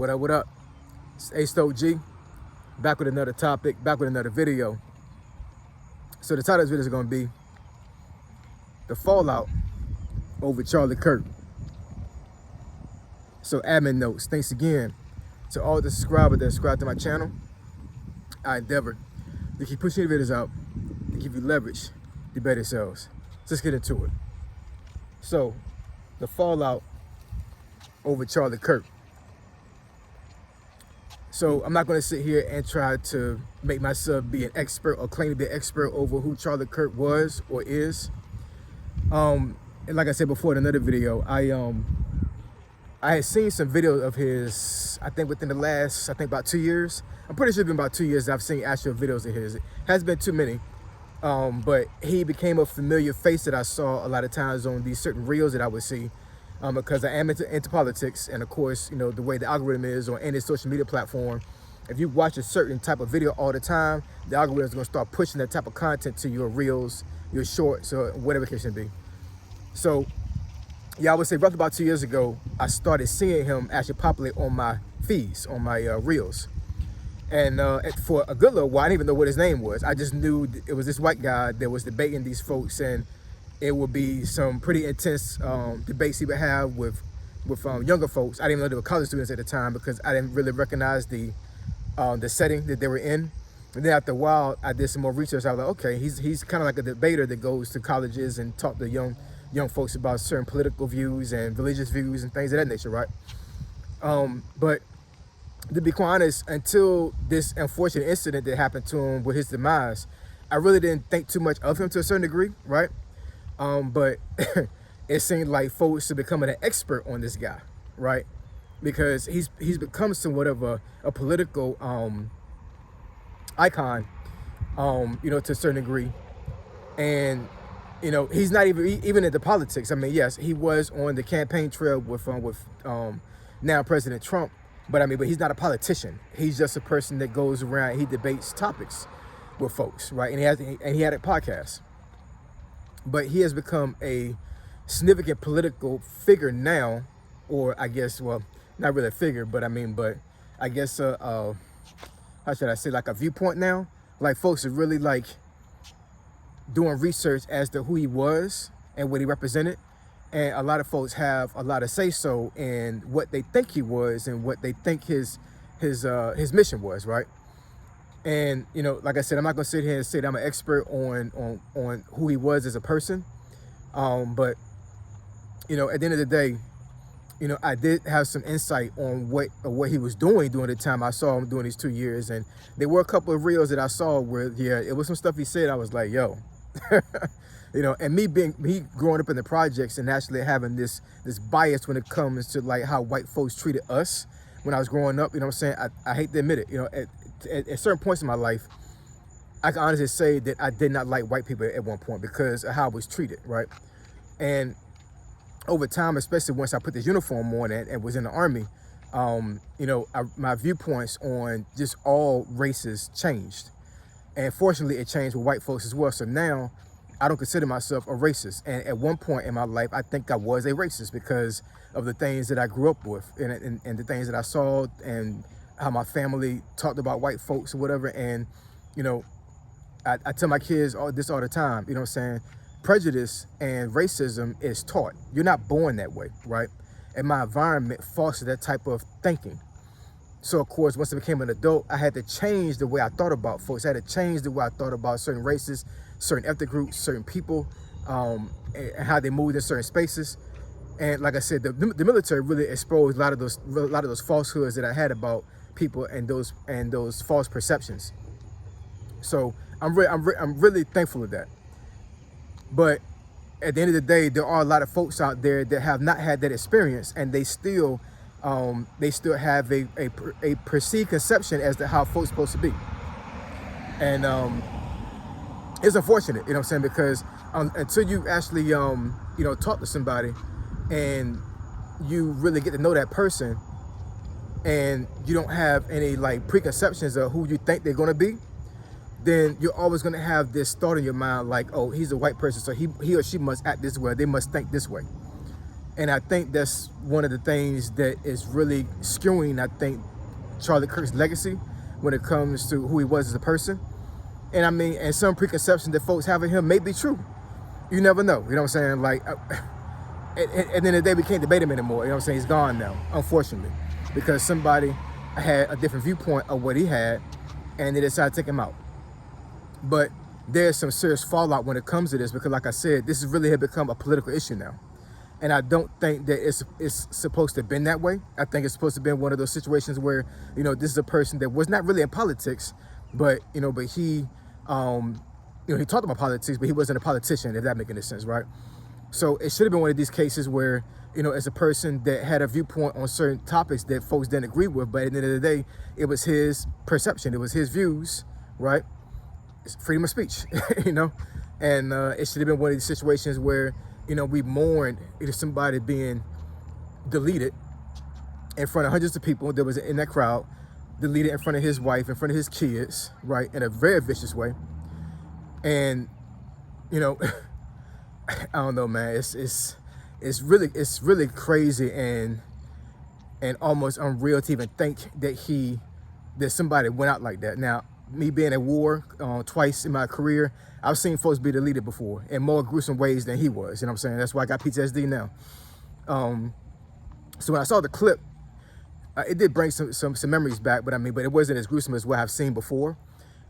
What up? It's A G, back with another topic, back with another video. So the title of this video is going to be the fallout over Charlie Kirk. So admin notes, thanks again to all the subscribers that subscribe to my channel. I endeavor to keep pushing the videos out to give you leverage to better sales. So let's get into it. So the fallout over Charlie Kirk. So I'm not going to sit here and try to make myself be an expert or claim to be an expert over who Charlie Kirk was or is. And like I said before in another video, I had seen some videos of his, I think within the last, about 2 years. I'm pretty sure it's been about 2 years that I've seen actual videos of his. It hasn't been too many, but he became a familiar face that I saw a lot of times on these certain reels that I would see. Because I am into politics, and of course, you know, the way the algorithm is on any social media platform, if you watch a certain type of video all the time, the algorithm is going to start pushing that type of content to your reels, your shorts, or whatever the case may be. So, yeah, I would say roughly about 2 years ago, I started seeing him actually populate on my feeds, on my reels. And for a good little while, I didn't even know what his name was. I just knew it was this white guy that was debating these folks, and it would be some pretty intense debates he would have with younger folks. I didn't even know they were college students at the time because I didn't really recognize the setting that they were in. And then after a while, I did some more research. I was like, okay, he's kind of like a debater that goes to colleges and talk to young folks about certain political views and religious views and things of that nature, right? But to be quite honest, until this unfortunate incident that happened to him with his demise, I really didn't think too much of him to a certain degree, right? But it seemed like folks are becoming an expert on this guy, right? Because he's become somewhat of a political icon, you know, to a certain degree. And, you know, he's not even into politics. I mean, yes, he was on the campaign trail with now President Trump, but he's not a politician. He's just a person that goes around, he debates topics with folks, right? And he had a podcast. But he has become a significant political figure now, or I guess, well, not really a figure, but I guess, how should I say, like a viewpoint now? Like folks are really like doing research as to who he was and what he represented. And a lot of folks have a lot of say-so in what they think he was and what they think his mission was, right? And, you know, like I said, I'm not going to sit here and say that I'm an expert on who he was as a person. But, you know, at the end of the day, you know, I did have some insight on what he was doing during the time I saw him during these 2 years. And there were a couple of reels that I saw where, yeah, it was some stuff he said. I was like, yo, you know, and me growing up in the projects and actually having this bias when it comes to like how white folks treated us when I was growing up, you know what I'm saying? I hate to admit it, you know, at certain points in my life, I can honestly say that I did not like white people at one point because of how I was treated, right? And over time, especially once I put this uniform on and was in the Army, you know, my viewpoints on just all races changed. And fortunately, it changed with white folks as well. So now, I don't consider myself a racist. And at one point in my life, I think I was a racist because of the things that I grew up with and the things that I saw and how my family talked about white folks or whatever. And, you know, I tell my kids this all the time, you know what I'm saying? Prejudice and racism is taught. You're not born that way, right? And my environment fostered that type of thinking. So, of course, once I became an adult, I had to change the way I thought about folks. I had to change the way I thought about certain races, certain ethnic groups, certain people, and how they moved in certain spaces. And like I said, the military really exposed a lot of those falsehoods that I had about people and those false perceptions. So I'm really thankful of that. But at the end of the day, there are a lot of folks out there that have not had that experience, and they still have a perceived conception as to how folks are supposed to be. And it's unfortunate, you know what I'm saying, because until you actually you know, talk to somebody and you really get to know that person, and you don't have any like preconceptions of who you think they're going to be, then you're always going to have this thought in your mind like, oh, he's a white person, so he or she must act this way, they must think this way. And I think that's one of the things that is really skewing, I think, Charlie Kirk's legacy when it comes to who he was as a person. And I mean, and some preconceptions that folks have of him may be true. You never know. You know what I'm saying? Like, and then the day we can't debate him anymore. You know what I'm saying? He's gone now, unfortunately, because somebody had a different viewpoint of what he had, and they decided to take him out. But there's some serious fallout when it comes to this, because like I said, this has really become a political issue now. And I don't think that it's supposed to have been that way. I think it's supposed to be one of those situations where, you know, this is a person that was not really in politics, but, you know, but he, you know, he talked about politics, but he wasn't a politician, if that makes any sense, right? So it should have been one of these cases where, you know, as a person that had a viewpoint on certain topics that folks didn't agree with, but at the end of the day, it was his perception, it was his views, right? It's freedom of speech, you know? And it should have been one of these situations where, you know, we mourned somebody being deleted in front of hundreds of people that was in that crowd, deleted in front of his wife, in front of his kids, right, in a very vicious way. And, you know, I don't know, man. It's really crazy and almost unreal to even think that somebody went out like that. Now, me being at war twice in my career, I've seen folks be deleted before in more gruesome ways than he was. You know what I'm saying? That's why I got PTSD now. So when I saw the clip, it did bring some memories back, but it wasn't as gruesome as what I've seen before.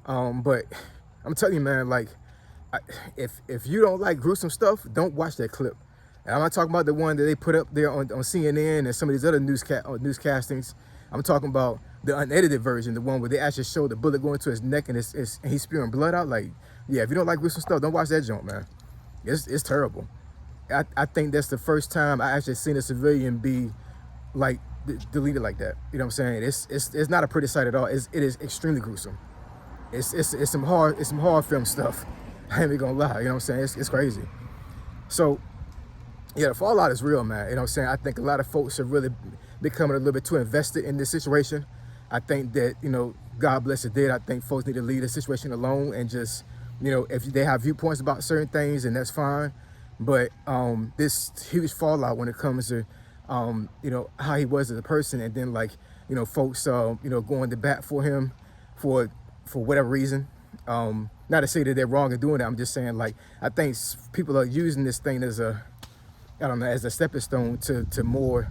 But I'm telling you, man, like, if you don't like gruesome stuff, don't watch that clip. And I'm not talking about the one that they put up there on CNN and some of these other newscastings. I'm talking about the unedited version, the one where they actually show the bullet going to his neck and he's spewing blood out. Like, yeah, if you don't like gruesome stuff, don't watch that joint, man. It's terrible. I think that's the first time I actually seen a civilian be like deleted like that. You know what I'm saying? It's not a pretty sight at all. It is extremely gruesome. It's some horror film stuff. I ain't even gonna lie. You know what I'm saying? It's crazy. So yeah, the fallout is real, man. You know what I'm saying? I think a lot of folks are really becoming a little bit too invested in this situation. I think that, you know, God bless the dead. I think folks need to leave the situation alone and just, you know, if they have viewpoints about certain things, and that's fine. But this huge fallout when it comes to, you know, how he was as a person, and then, like, you know, folks, you know, going to bat for him for whatever reason. Not to say that they're wrong in doing that. I'm just saying, like, I think people are using this thing as a, I don't know, as a stepping stone to more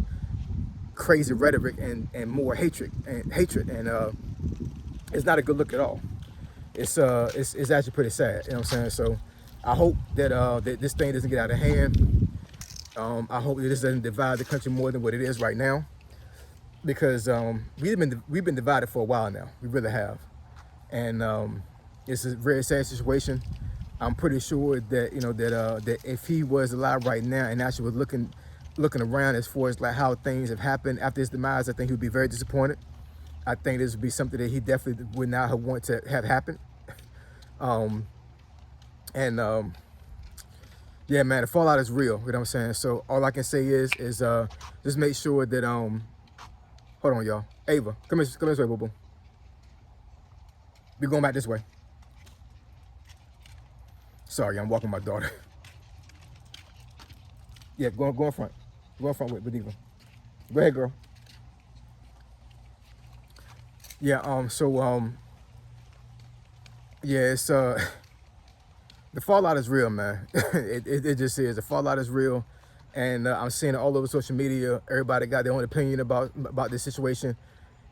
crazy rhetoric and more hatred, and it's not a good look at all. It's actually pretty sad. You know what I'm saying? So I hope that that this thing doesn't get out of hand. I hope that this doesn't divide the country more than what it is right now, because we've been divided for a while now. We really have, and it's a very sad situation. I'm pretty sure that, you know, that if he was alive right now and actually was looking around as far as like how things have happened after his demise, I think he would be very disappointed. I think this would be something that he definitely would not have wanted to have happen. Yeah, man, the fallout is real. You know what I'm saying? So all I can say is just make sure that hold on, y'all. Ava, come this way, boo boo. We're going back this way. Sorry, I'm walking my daughter. Yeah, go in front. Go in front with Eva. Go ahead, girl. Yeah, yeah, it's the fallout is real, man. it just is. The fallout is real, and I'm seeing it all over social media. Everybody got their own opinion about this situation,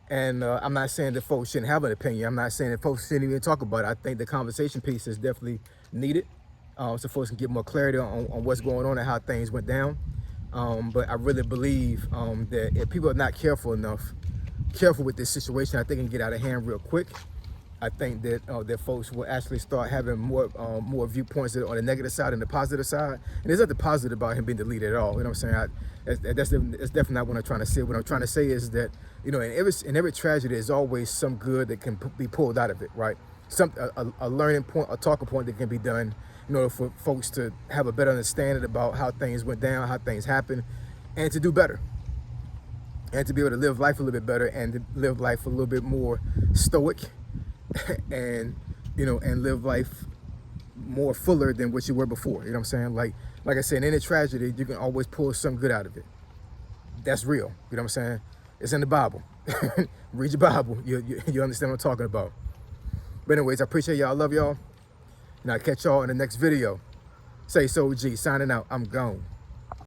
and I'm not saying that folks shouldn't have an opinion. I'm not saying that folks shouldn't even talk about it. I think the conversation piece is definitely needed, so folks can get more clarity on what's going on and how things went down. But I really believe that if people are not careful with this situation, I think it can get out of hand real quick. I think that that folks will actually start having more viewpoints on the negative side and the positive side. And there's nothing positive about him being deleted at all. You know what I'm saying? That's definitely not what I'm trying to say. What I'm trying to say is that, you know, in every tragedy, there's always some good that can be pulled out of it, right? A learning point, a talking point that can be done in order for folks to have a better understanding about how things went down, how things happened, and to do better. And to be able to live life a little bit better, and to live life a little bit more stoic, and, you know, and live life more fuller than what you were before. You know what I'm saying? Like like I said, in any tragedy, you can always pull some good out of it. That's real. You know what I'm saying? It's in the Bible. Read your Bible. You understand what I'm talking about. But anyways, I appreciate y'all. I love y'all. And I'll catch y'all in the next video. Say so, G. Signing out. I'm gone.